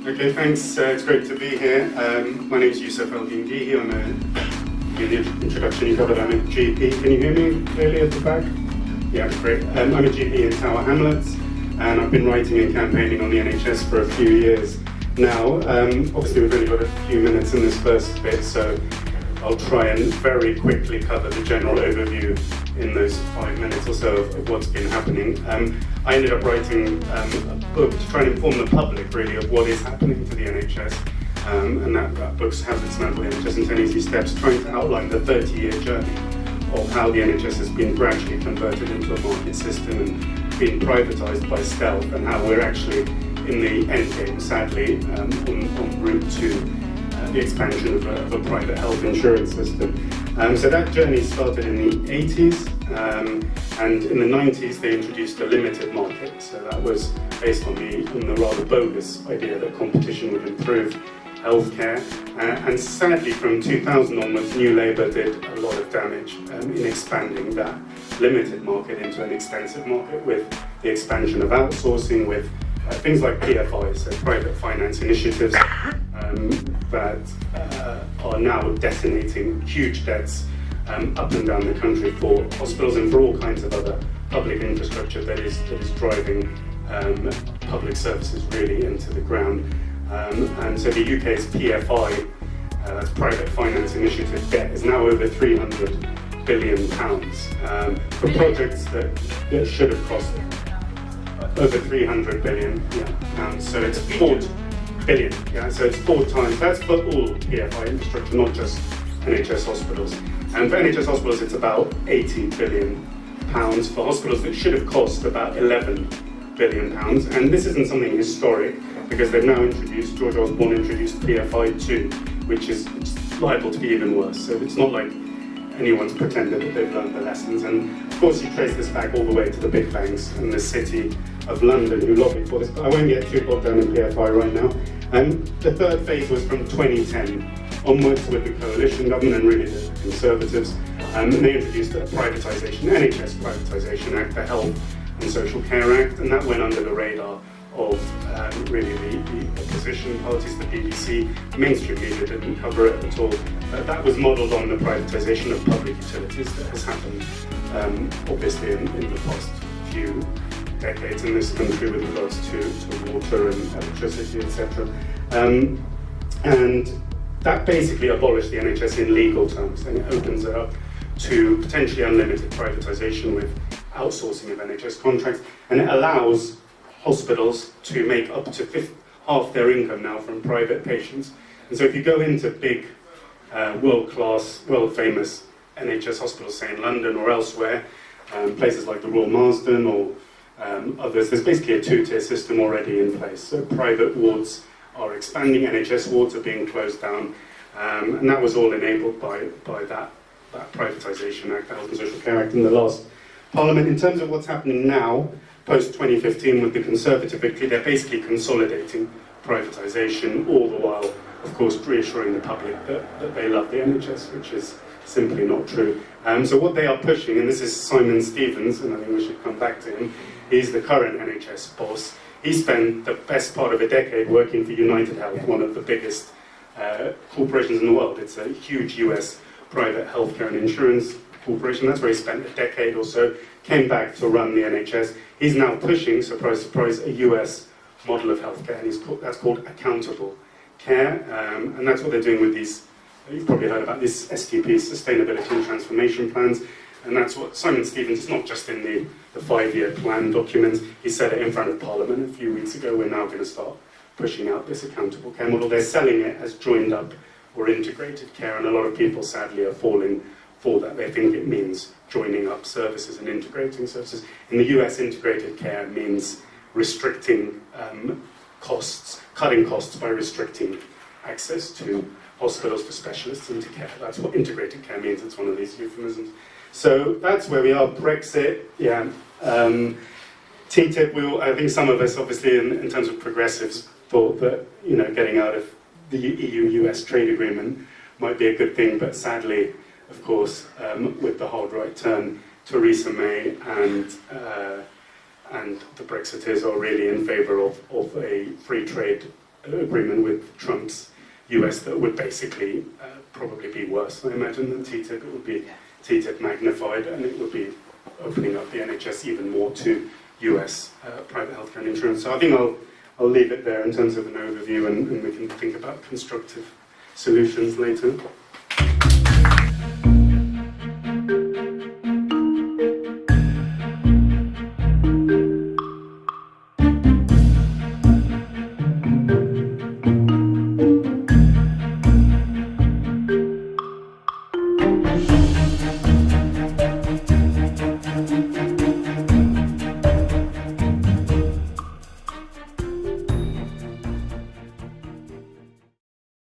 Okay, thanks. It's great to be here. My name is Yusuf El-Guinguihi. In the introduction you covered I'm a GP. Can you hear me clearly at the back? Yeah, great. I'm a GP in Tower Hamlets, and I've been writing and campaigning on the NHS for a few years now. Obviously we've only got a few minutes in this first bit, so I'll try and very quickly cover the general overview in those 5 minutes or so of what's been happening. I ended up writing a book to try and inform the public really of what is happening to the NHS, and that book's Habits Mental NHS in 10 Easy Steps, trying to outline the 30-year journey of how the NHS has been gradually converted into a market system and been privatised by stealth, and how we're actually in the end game, sadly, en route to the expansion of a private health insurance system. So that journey started in the 80s, and in the 90s they introduced a limited market. So that was based on the rather bogus idea that competition would improve healthcare. And sadly, from 2000 onwards, New Labour did a lot of damage in expanding that limited market into an extensive market with the expansion of outsourcing, with things like PFIs, so private finance initiatives, that are now detonating huge debts up and down the country for hospitals and for all kinds of other public infrastructure that is driving public services really into the ground. And so the UK's PFI, that's private finance initiative debt, is now over £300 billion for projects that should have cost over 300 billion pounds. So it's 4 billion. So it's 4 times. That's for all PFI infrastructure, not just NHS hospitals. And for NHS hospitals, it's about 80 billion pounds. For hospitals that should have cost about 11 billion pounds. And this isn't something historic, because they've now introduced, George Osborne introduced PFI 2, which is liable to be even worse. So it's not like anyone's pretended that they've learned the lessons. And of course you trace this back all the way to the big banks and the City of London who lobbied for this, but I won't get too bogged down in PFI right now. The third phase was from 2010 onwards with the coalition government and really the Conservatives, and they introduced a privatisation, NHS Privatisation Act, the Health and Social Care Act, and that went under the radar of really the opposition parties, the BBC. Mainstream media didn't cover it at all. That was modelled on the privatisation of public utilities that has happened obviously in the past few decades in this country with regards to water and electricity, etc. And that basically abolished the NHS in legal terms, and it opens it up to potentially unlimited privatisation with outsourcing of NHS contracts, and it allows hospitals to make up to half their income now from private patients. And so if you go into big, world-class, world-famous NHS hospitals, say in London or elsewhere, places like the Royal Marsden or others, there's basically a 2-tier system already in place. So private wards are expanding, NHS wards are being closed down, and that was all enabled by that Privatisation Act, the Health and Social Care Act in the last Parliament. In terms of what's happening now, post-2015 with the Conservative victory, they're basically consolidating privatisation, all the while, of course, reassuring the public that they love the NHS, which is simply not true. So what they are pushing, and this is Simon Stevens, and I think we should come back to him, he's the current NHS boss. He spent the best part of a decade working for United Health, one of the biggest corporations in the world. It's a huge US private healthcare and insurance corporation. That's where he spent a decade or so, came back to run the NHS. He's now pushing, surprise, surprise, a US model of healthcare, and that's called accountable care, and that's what they're doing with these, you've probably heard about these STPs, Sustainability and Transformation Plans, and that's what Simon Stevens, it's not just in the 5-year plan document, he said it in front of Parliament a few weeks ago, we're now going to start pushing out this accountable care model. They're selling it as joined up or integrated care, and a lot of people sadly are falling for that. They think it means joining up services and integrating services. In the US, integrated care means restricting costs, cutting costs by restricting access to hospitals, to specialists, and to care. That's what integrated care means. It's one of these euphemisms. So that's where we are. Brexit, TTIP, I think some of us, obviously, in terms of progressives, thought that getting out of the EU-US trade agreement might be a good thing, but sadly, of course, with the hard right turn, Theresa May and the Brexiteers are really in favour of a free trade agreement with Trump's US that would basically probably be worse, I imagine, than TTIP. It would be TTIP magnified, and it would be opening up the NHS even more to US private healthcare and insurance. So I think I'll leave it there in terms of an overview, and we can think about constructive solutions later.